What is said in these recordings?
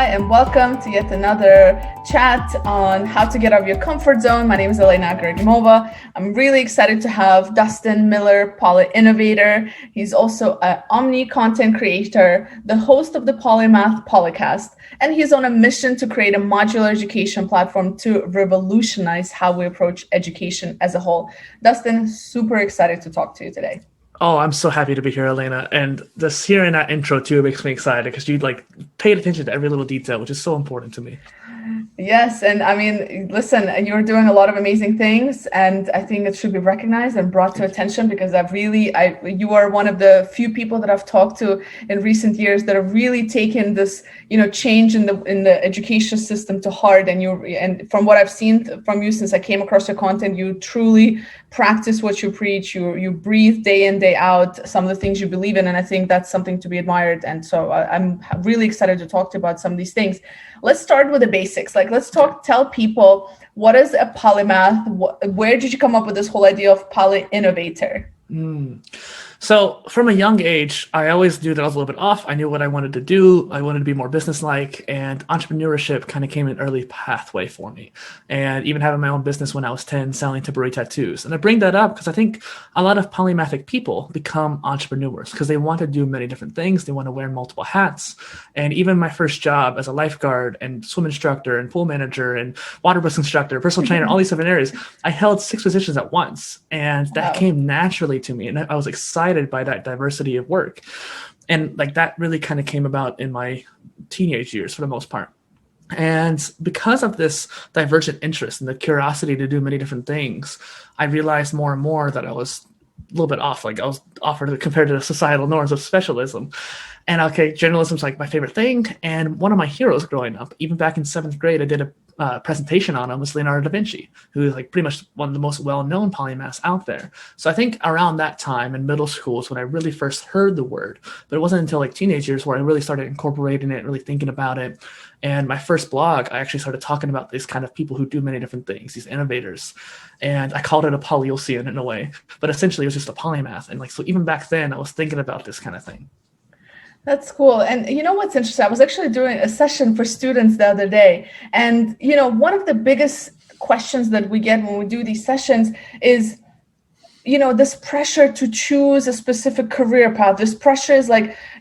Hi, and welcome to yet another chat on how to get out of your comfort zone. My name is Elena Gergimova. I'm really excited to have Dustin Miller PolyInnovator. He's also an OmniContent creator, the host of the Polymath PolyCast, and he's on a mission to create a modular education platform to revolutionize how we approach education as a whole. Dustin, super excited to talk to you today. Oh, I'm so happy to be here, Elena. And just hearing that intro too makes me excited because you paid attention to every little detail, which is so important to me. Yes. And I mean, listen, you're doing a lot of amazing things, and I think it should be recognized and brought to attention because you are one of the few people that I've talked to in recent years that have really taken this, change in the education system to heart. And from what I've seen from you since I came across your content, you truly practice what you preach. You breathe day in, day out some of the things you believe in. And I think that's something to be admired. And so I'm really excited to talk to you about some of these things. Let's start with the basics. Tell people, what is a polymath? Where did you come up with this whole idea of PolyInnovator? So from a young age, I always knew that I was a little bit off. I knew what I wanted to do. I wanted to be more businesslike, and entrepreneurship kind of came an early pathway for me. And even having my own business when I was 10, selling temporary tattoos. And I bring that up because I think a lot of polymathic people become entrepreneurs because they want to do many different things. They want to wear multiple hats. And even my first job as a lifeguard and swim instructor and pool manager and water bus instructor, personal trainer, all these different areas, I held 6 positions at once. And that came naturally to me. And I was excited by that diversity of work. And that really kind of came about in my teenage years for the most part. And because of this divergent interest and the curiosity to do many different things, I realized more and more that I was a little bit off. I was offered compared to the societal norms of specialism. And journalism's my favorite thing. And one of my heroes growing up, even back in 7th grade, I did a presentation on him, was Leonardo da Vinci, who is pretty much one of the most well-known polymaths out there. So I think around that time in middle school is when I really first heard the word, but it wasn't until teenage years where I really started incorporating it, really thinking about it. And my first blog, I actually started talking about these kind of people who do many different things, these innovators. And I called it a polyocian in a way, but essentially it was just a polymath. And so even back then I was thinking about this kind of thing. That's cool. And you know what's interesting? I was actually doing a session for students the other day. And, one of the biggest questions that we get when we do these sessions is, this pressure to choose a specific career path. This pressure is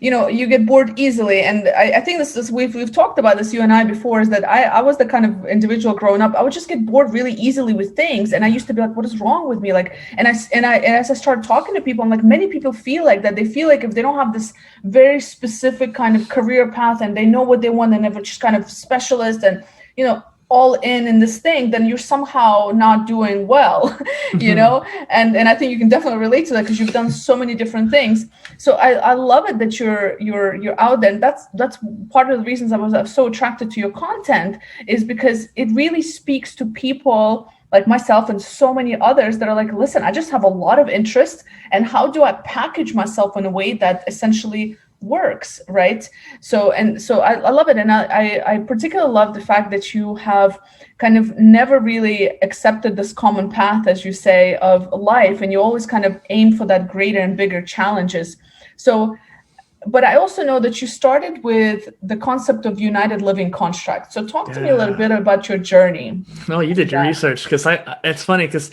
you get bored easily. And I think we've talked about this, you and I, before, is that I was the kind of individual growing up, I would just get bored really easily with things. And I used to be like, what is wrong with me? As I started talking to people, I'm like, many people feel like that. They feel like if they don't have this very specific kind of career path and they know what they want, and they're just kind of specialist and, all in this thing, then you're somehow not doing well, and I think you can definitely relate to that because you've done so many different things. So I love it that you're out there, and that's part of the reasons I was so attracted to your content, is because it really speaks to people like myself and so many others that are like, listen, I just have a lot of interest, and how do I package myself in a way that essentially works, right? So I love it. And I particularly love the fact that you have kind of never really accepted this common path, as you say, of life, and you always kind of aim for that greater and bigger challenges. So, but I also know that you started with the concept of united living construct. So talk to me a little bit about your journey. No, you did your research, because it's funny because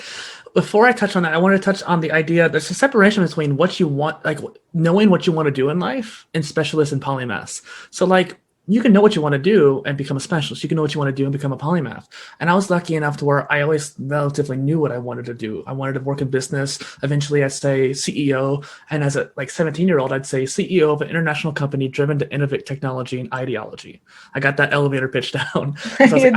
before I touch on that, I want to touch on the idea there's a separation between what you want, knowing what you want to do in life, and specialists and polymaths. So you can know what you want to do and become a specialist. You can know what you want to do and become a polymath. And I was lucky enough to where I always relatively knew what I wanted to do. I wanted to work in business. Eventually, I'd say CEO. And as a 17-year-old, I'd say CEO of an international company driven to innovate technology and ideology. I got that elevator pitch down. So I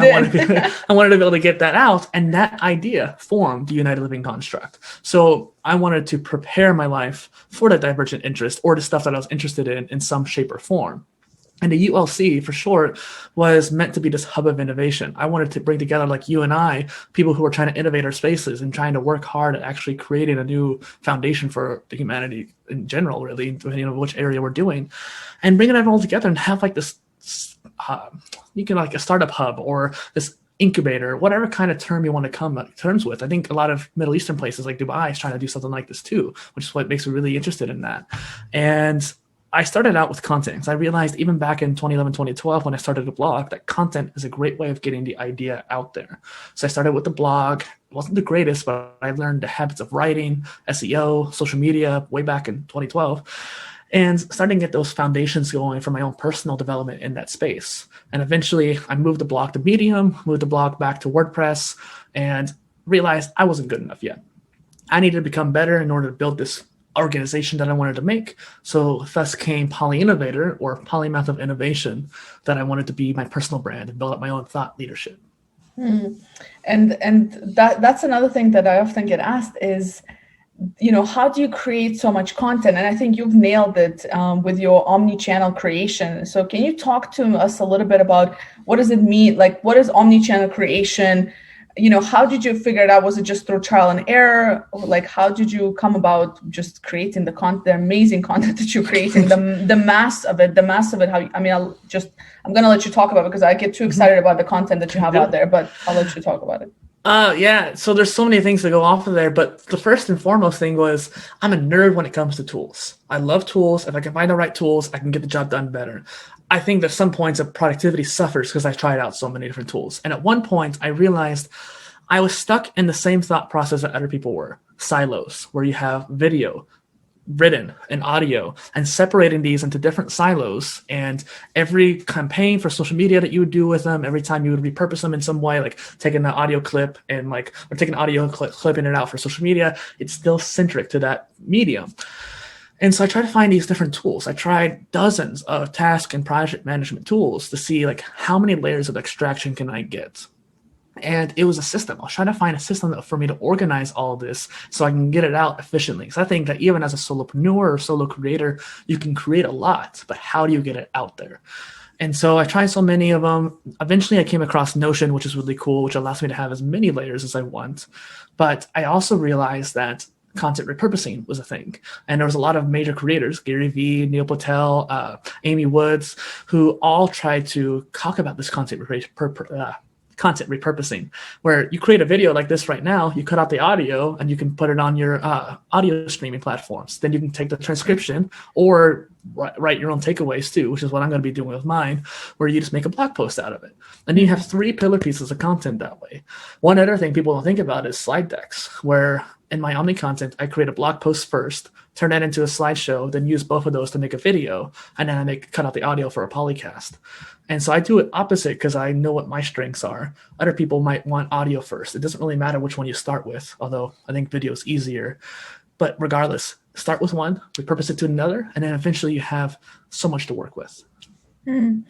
wanted to be able to get that out. And that idea formed the United Living Construct. So I wanted to prepare my life for that divergent interest, or the stuff that I was interested in some shape or form. And the ULC, for short, was meant to be this hub of innovation. I wanted to bring together, like you and I, people who are trying to innovate our spaces and trying to work hard at actually creating a new foundation for the humanity in general, really, which area we're doing, and bringing it all together and have this, you can a startup hub or this incubator, whatever kind of term you want to come to terms with. I think a lot of Middle Eastern places like Dubai is trying to do something like this too, which is what makes me really interested in that. And I started out with content. So I realized even back in 2011, 2012, when I started a blog, that content is a great way of getting the idea out there. So I started with the blog. It wasn't the greatest, but I learned the habits of writing, SEO, social media way back in 2012, and starting to get those foundations going for my own personal development in that space. And eventually I moved the blog to Medium, moved the blog back to WordPress, and realized I wasn't good enough yet. I needed to become better in order to build this organization that I wanted to make. So thus came PolyInnovator, or Polymath of Innovation, that I wanted to be my personal brand and build up my own thought leadership. And that's another thing that I often get asked is, how do you create so much content? And I think you've nailed it with your omni-channel creation. So can you talk to us a little bit about what does it mean? Like, what is omni-channel creation? How did you figure it out? Was it just through trial and error? Or like, how did you come about just creating the amazing content that you're creating, the mass of it? I'm going to let you talk about it because I get too excited about the content that you have out there, but I'll let you talk about it. Yeah, so there's so many things to go off of there, but the first and foremost thing was I'm a nerd when it comes to tools. I love tools. If I can find the right tools, I can get the job done better. I think that some points of productivity suffers because I tried out so many different tools. And at one point, I realized I was stuck in the same thought process that other people were. Silos, where you have video, written, and audio, and separating these into different silos. And every campaign for social media that you would do with them, every time you would repurpose them in some way, like taking the audio clip and or taking audio clipping it out for social media, it's still centric to that medium. And so I tried to find these different tools. I tried dozens of task and project management tools to see like how many layers of extraction can I get. And it was a system. I was trying to find a system for me to organize all of this so I can get it out efficiently. So I think that even as a solopreneur or solo creator, you can create a lot, but how do you get it out there? And so I tried so many of them. Eventually I came across Notion, which is really cool, which allows me to have as many layers as I want. But I also realized that content repurposing was a thing. And there was a lot of major creators, Gary Vee, Neil Patel, Amy Woods, who all tried to talk about this content repurposing, where you create a video like this right now, you cut out the audio and you can put it on your audio streaming platforms. Then you can take the transcription or write your own takeaways too, which is what I'm going to be doing with mine, where you just make a blog post out of it. And you have 3 pillar pieces of content that way. One other thing people don't think about is slide decks, where in my OmniContent, I create a blog post first, turn that into a slideshow, then use both of those to make a video, and then I cut out the audio for a PolyCast. And so I do it opposite because I know what my strengths are. Other people might want audio first. It doesn't really matter which one you start with, although I think video is easier. But regardless, start with one, repurpose it to another, and then eventually you have so much to work with. And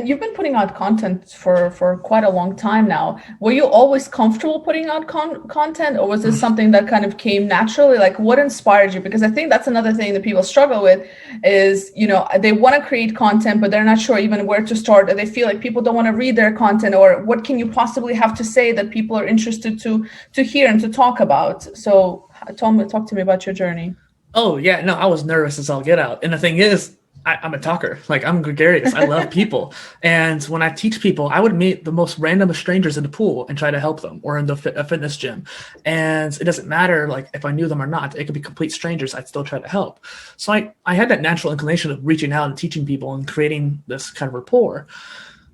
you've been putting out content for quite a long time now. Were you always comfortable putting out content, or was this something that kind of came naturally? Like, what inspired you? Because I think that's another thing that people struggle with is, they want to create content, but they're not sure even where to start. Or they feel like people don't want to read their content, or what can you possibly have to say that people are interested to hear and to talk about? So talk to me about your journey. Oh, yeah. No, I was nervous as all get out. And the thing is, I'm a talker. Like, I'm gregarious. I love people. And when I teach people, I would meet the most random of strangers in the pool and try to help them, or in a fitness gym. And it doesn't matter like if I knew them or not. It could be complete strangers. I'd still try to help. So I had that natural inclination of reaching out and teaching people and creating this kind of rapport.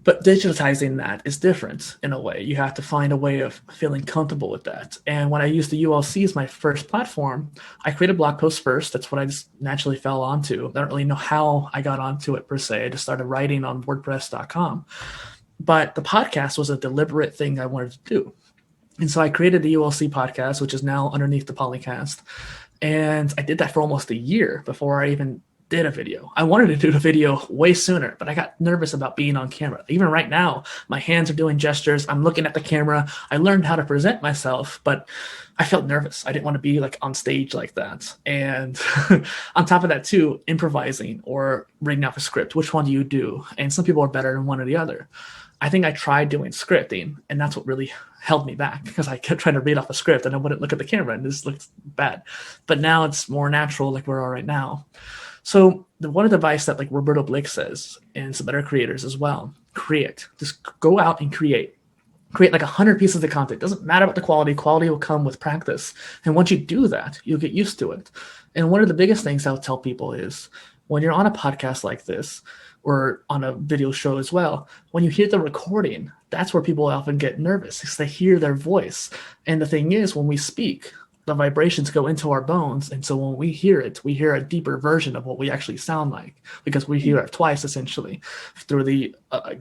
But digitizing that is different in a way. You have to find a way of feeling comfortable with that. And when I used the ULC as my first platform, I created blog posts first. That's what I just naturally fell onto. I don't really know how I got onto it per se. I just started writing on WordPress.com. But the podcast was a deliberate thing I wanted to do. And so I created the ULC podcast, which is now underneath the PolyCast. And I did that for almost a year before I even did a video. I wanted to do the video way sooner, but I got nervous about being on camera. Even right now, my hands are doing gestures. I'm looking at the camera. I learned how to present myself, but I felt nervous. I didn't want to be like on stage like that. And on top of that too, improvising or reading off a script. Which one do you do? And some people are better than one or the other. I think I tried doing scripting, and that's what really held me back, because I kept trying to read off a script and I wouldn't look at the camera and this looked bad. But now it's more natural, like we're all right now. So the one advice that like Roberto Blake says, and some other creators as well, create. Just go out and create. Create like 100 pieces of content. Doesn't matter about the quality. Quality will come with practice. And once you do that, you'll get used to it. And one of the biggest things I'll tell people is when you're on a podcast like this or on a video show as well, when you hear the recording, that's where people often get nervous because they hear their voice. And the thing is, when we speak, the vibrations go into our bones. And so when we hear it, we hear a deeper version of what we actually sound like because we hear it twice, essentially, through the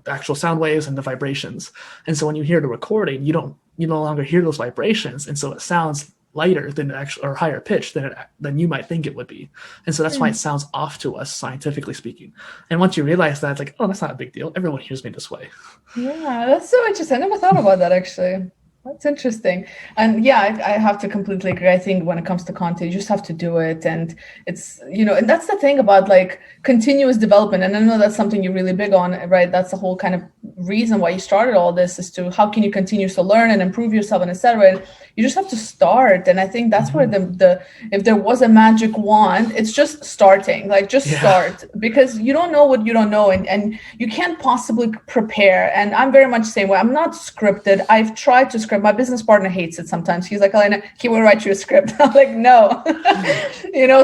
actual sound waves and the vibrations. And so when you hear the recording, you no longer hear those vibrations. And so it sounds lighter than actual, or higher pitch than you might think it would be. And so that's why it sounds off to us, scientifically speaking. And once you realize that, it's like, oh, that's not a big deal. Everyone hears me this way. Yeah, that's so interesting. I never thought about that, actually. That's interesting. And yeah, I have to completely agree. I think when it comes to content, you just have to do it. And it's, and that's the thing about like continuous development. And I know that's something you're really big on, right? That's the whole kind of reason why you started all this, is to how can you continue to learn and improve yourself and et cetera. And you just have to start. And I think that's where if there was a magic wand, it's just starting, like just start, because you don't know what you don't know, and you can't possibly prepare. And I'm very much the same way. I'm not scripted. I've tried to script. My business partner hates it sometimes. He's like, Elena, he will write you a script. I'm like, no.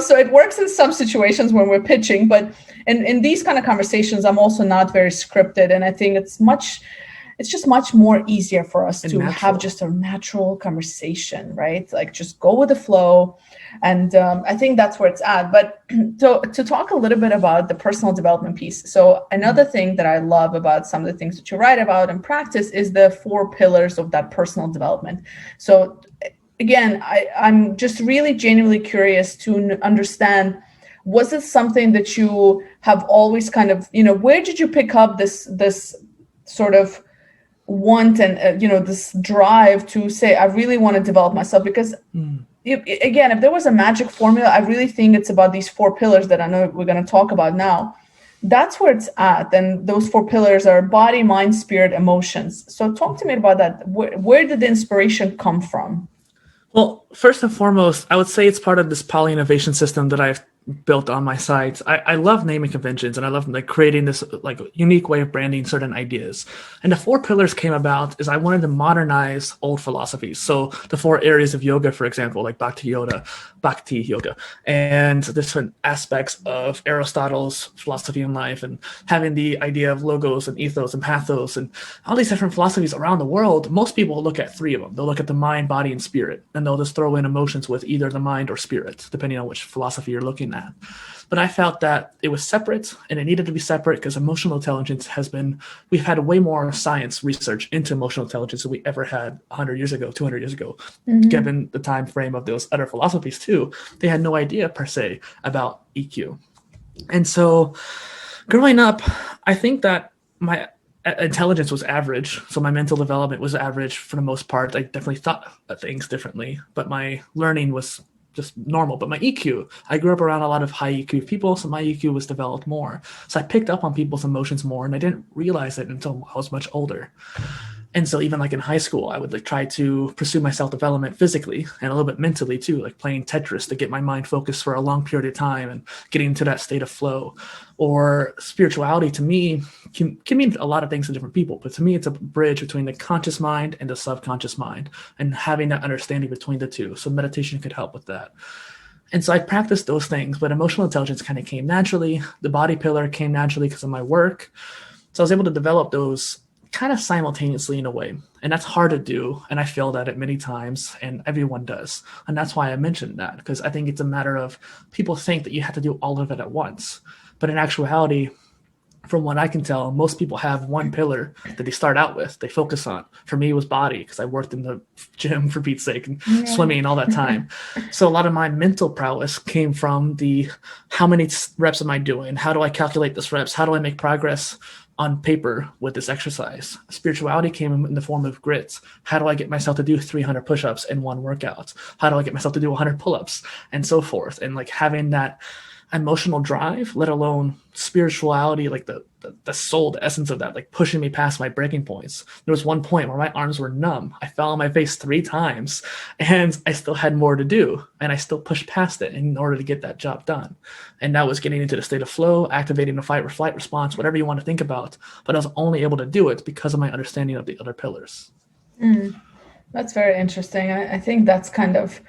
So it works in some situations when we're pitching, but in these kind of conversations, I'm also not very scripted. And I think it's just much more easier for us to have just a natural conversation, right? Like just go with the flow. And I think that's where it's at. But to talk a little bit about the personal development piece. So another thing that I love about some of the things that you write about and practice is the 4 pillars of that personal development. So again, I'm just really genuinely curious to understand, was it something that you have always kind of, where did you pick up this sort of want and, this drive to say, I really want to develop myself? Because again, if there was a magic formula, I really think it's about these 4 pillars that I know we're going to talk about now. That's where it's at. And those 4 pillars are body, mind, spirit, emotions. So talk to me about that. Where did the inspiration come from? Well, first and foremost, I would say it's part of this PolyInnovation system that I've built on my site. I love naming conventions, and I love like creating this like unique way of branding certain ideas. And the 4 pillars came about is I wanted to modernize old philosophies. So the 4 areas of yoga, for example, like Bhakti yoga, and different aspects of Aristotle's philosophy in life, and having the idea of logos and ethos and pathos and all these different philosophies around the world. Most people will look at 3 of them. They'll look at the mind, body, and spirit, and they'll just throw in emotions with either the mind or spirit, depending on which philosophy you're looking at. But I felt that it was separate, and it needed to be separate because emotional intelligence we've had way more science research into emotional intelligence than we ever had 100 years ago, 200 years ago, given the time frame of those other philosophies too. They had no idea per se about EQ. And so growing up, I think that my intelligence was average. So my mental development was average for the most part. I definitely thought of things differently, but my learning was just normal. But my EQ, I grew up around a lot of high EQ people, so my EQ was developed more. So I picked up on people's emotions more, and I didn't realize it until I was much older. And so even like in high school, I would like try to pursue my self-development physically and a little bit mentally too, like playing Tetris to get my mind focused for a long period of time and getting into that state of flow. Or spirituality to me can mean a lot of things to different people, but to me, it's a bridge between the conscious mind and the subconscious mind, and having that understanding between the two. So meditation could help with that. And so I practiced those things, but emotional intelligence kind of came naturally. The body pillar came naturally because of my work. So I was able to develop those kind of simultaneously in a way. And that's hard to do. And I failed at it many times, and everyone does. And that's why I mentioned that, because I think it's a matter of people think that you have to do all of it at once. But in actuality, from what I can tell, most people have one pillar that they start out with, they focus on. For me, it was body, because I worked in the gym, for Pete's sake, and swimming all that time. So a lot of my mental prowess came from how many reps am I doing? How do I calculate this reps? How do I make progress on paper with this exercise? Spirituality came in the form of grits. How do I get myself to do 300 push-ups in one workout? How do I get myself to do 100 pull-ups, and so forth? And like having that emotional drive, let alone spirituality, like the soul, the essence of that, like pushing me past my breaking points. There was one point where my arms were numb. I fell on my face 3 times, and I still had more to do, and I still pushed past it in order to get that job done. And that was getting into the state of flow, activating the fight or flight response, whatever you want to think about. But I was only able to do it because of my understanding of the other pillars. That's very interesting. I think that's kind of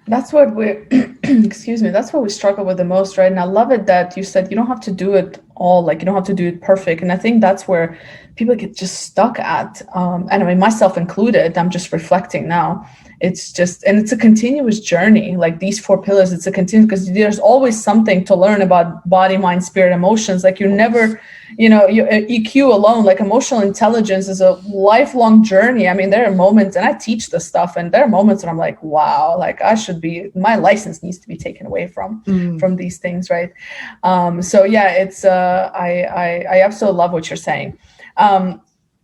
That's what we, excuse me, that's what we struggle with the most, right? And I love it that you said you don't have to do it all, like you don't have to do it perfect. And I think that's where people get just stuck at. And I mean, myself included, I'm just reflecting now. It's just, and it's a continuous journey. Like these 4 pillars, it's a continuous, because there's always something to learn about body, mind, spirit, emotions. Like you're never, EQ alone, like emotional intelligence is a lifelong journey. I mean, there are moments, and I teach this stuff, and there are moments when I'm like, wow, like my license needs to be taken away from these things, right? So yeah, it's I absolutely love what you're saying.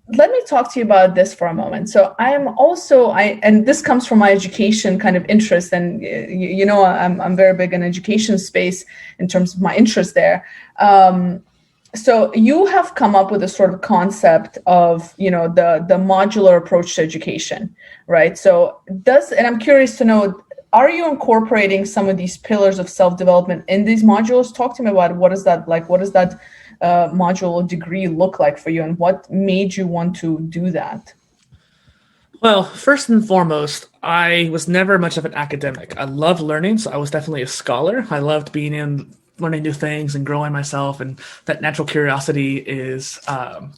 Let me talk to you about this for a moment. So I am also, and this comes from my education kind of interest, and I'm very big in education space in terms of my interest there. So you have come up with a sort of concept of, the modular approach to education, right? So and I'm curious to know, are you incorporating some of these pillars of self-development in these modules? Talk to me about what is that like? What does that modular degree look like for you, and what made you want to do that? Well, first and foremost, I was never much of an academic. I loved learning, so I was definitely a scholar. I loved being in learning new things and growing myself, and that natural curiosity is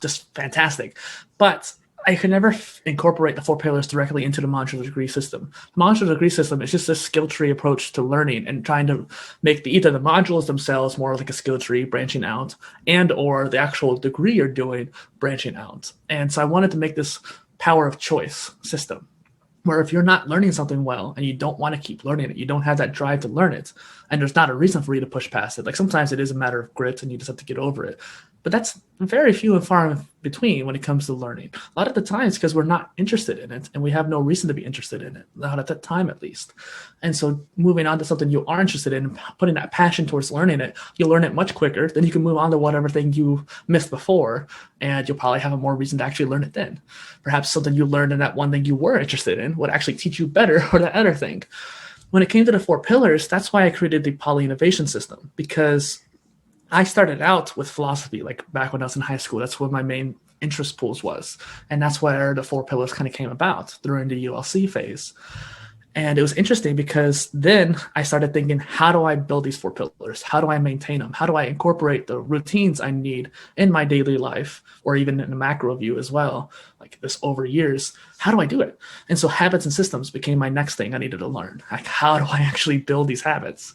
just fantastic. But I could never incorporate the 4 pillars directly into the modular degree system. The modular degree system is just a skill tree approach to learning and trying to make either the modules themselves more like a skill tree branching out, and or the actual degree you're doing branching out. And so I wanted to make this power of choice system, where if you're not learning something well and you don't want to keep learning it, you don't have that drive to learn it, and there's not a reason for you to push past it. Like sometimes it is a matter of grit and you just have to get over it. But that's very few and far in between when it comes to learning. A lot of the times because we're not interested in it, and we have no reason to be interested in it, not at that time at least. And so moving on to something you are interested in and putting that passion towards learning it, you'll learn it much quicker. Then you can move on to whatever thing you missed before, and you'll probably have a more reason to actually learn it then. Perhaps something you learned in that one thing you were interested in would actually teach you better or that other thing. When it came to the 4 pillars, that's why I created the PolyInnovation system, because I started out with philosophy, like back when I was in high school. That's what my main interest pools was. And that's where the 4 pillars kind of came about during the ULC phase. And it was interesting because then I started thinking, how do I build these 4 pillars? How do I maintain them? How do I incorporate the routines I need in my daily life, or even in a macro view as well, like this over years? How do I do it? And so habits and systems became my next thing I needed to learn. Like, how do I actually build these habits?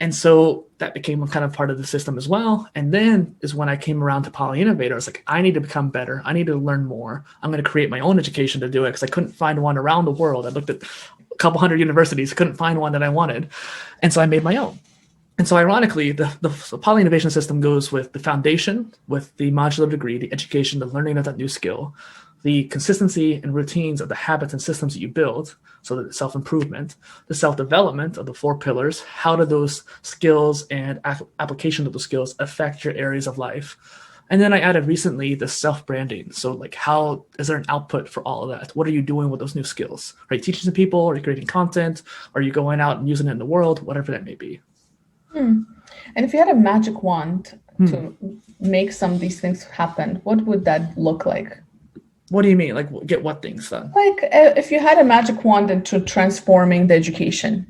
And so that became a kind of part of the system as well. And then is when I came around to PolyInnovator. I was like, I need to become better. I need to learn more. I'm going to create my own education to do it, because I couldn't find one around the world. I looked at a couple hundred universities, couldn't find one that I wanted. And so I made my own. And so ironically, the PolyInnovation system goes with the foundation, with the modular degree, the education, the learning of that new skill, the consistency and routines of the habits and systems that you build, so that self-improvement, the self-development of the 4 pillars, how do those skills and application of those skills affect your areas of life? And then I added recently the self-branding. So like, how is there an output for all of that? What are you doing with those new skills? Are you teaching some people? Are you creating content? Are you going out and using it in the world? Whatever that may be. And if you had a magic wand to make some of these things happen, what would that look like? What do you mean? Like, get what things done? Like, if you had a magic wand into transforming the education,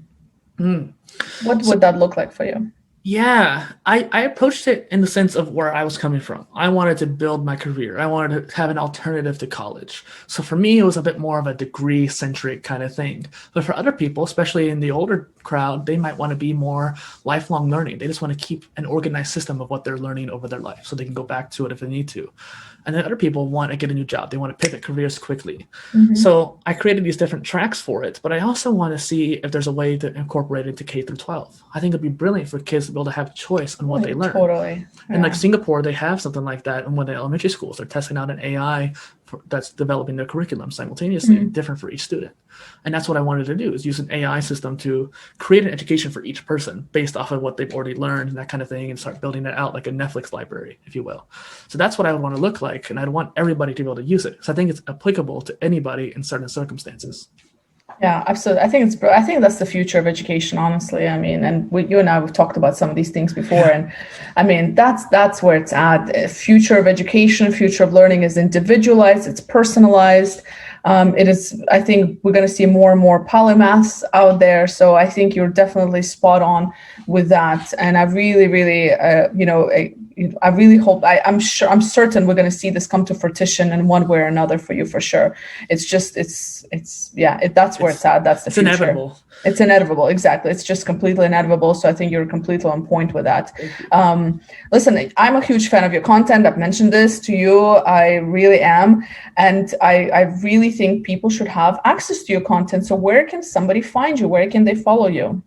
what would that look like for you? Yeah, I approached it in the sense of where I was coming from. I wanted to build my career. I wanted to have an alternative to college. So for me, it was a bit more of a degree-centric kind of thing. But for other people, especially in the older crowd, they might want to be more lifelong learning. They just want to keep an organized system of what they're learning over their life so they can go back to it if they need to. And then other people want to get a new job. They want to pivot careers quickly. So I created these different tracks for it, but I also want to see if there's a way to incorporate it into K through 12. I think it'd be brilliant for kids to be able to have choice on what they learn. Totally. And like Singapore, they have something like that in one of the elementary schools. They're testing out an AI that's developing their curriculum simultaneously, different for each student. And that's what I wanted to do, is use an AI system to create an education for each person based off of what they've already learned and that kind of thing, and start building that out like a Netflix library, if you will. So that's what I would want to look like. And I'd want everybody to be able to use it. So I think it's applicable to anybody in certain circumstances. Yeah, absolutely. I think that's the future of education, honestly. I mean, and you and I have talked about some of these things before, and I mean, that's where it's at. Future of education, future of learning is individualized, it's personalized. It is, I think we're going to see more and more polymaths out there. So I think you're definitely spot on with that. And I really, really, I really hope, I'm certain we're going to see this come to fruition in one way or another for you, for sure. It's just, that's where it's at. That's the future. Inevitable. It's inevitable. Exactly. It's just completely inevitable. So I think you're completely on point with that. Listen, I'm a huge fan of your content. I've mentioned this to you. I really am. And I really think people should have access to your content. So where can somebody find you? Where can they follow you?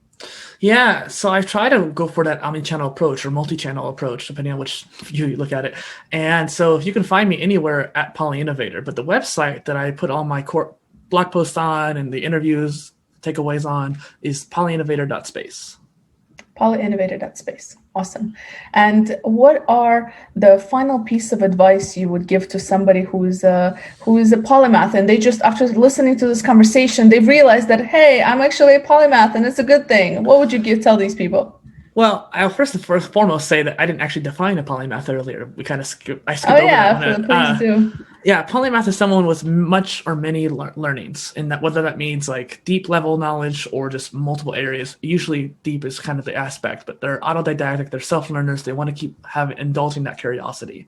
Yeah, so I try to go for that omnichannel approach or multi-channel approach, depending on which view you look at it. And so you can find me anywhere at PolyInnovator, but the website that I put all my core blog posts on and the interviews, takeaways on is polyinnovator.space. Polyinnovator.space. Awesome. And what are the final piece of advice you would give to somebody who is a polymath, and they just, after listening to this conversation, they've realized that, hey, I'm actually a polymath and it's a good thing? What would you tell these people? Well, I'll first and foremost say that I didn't actually define a polymath earlier. I skipped over that. Please do. Yeah, polymath is someone with much or many learnings, and that whether that means like deep level knowledge or just multiple areas. Usually deep is kind of the aspect, but they're autodidactic, they're self-learners, they want to keep indulging that curiosity.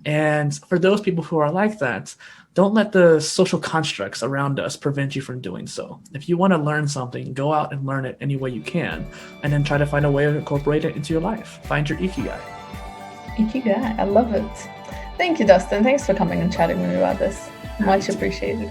And for those people who are like that, don't let the social constructs around us prevent you from doing so. If you want to learn something, go out and learn it any way you can, and then try to find a way to incorporate it into your life. Find your ikigai. Ikigai, I love it. Thank you, Dustin. Thanks for coming and chatting with me about this. Much appreciated.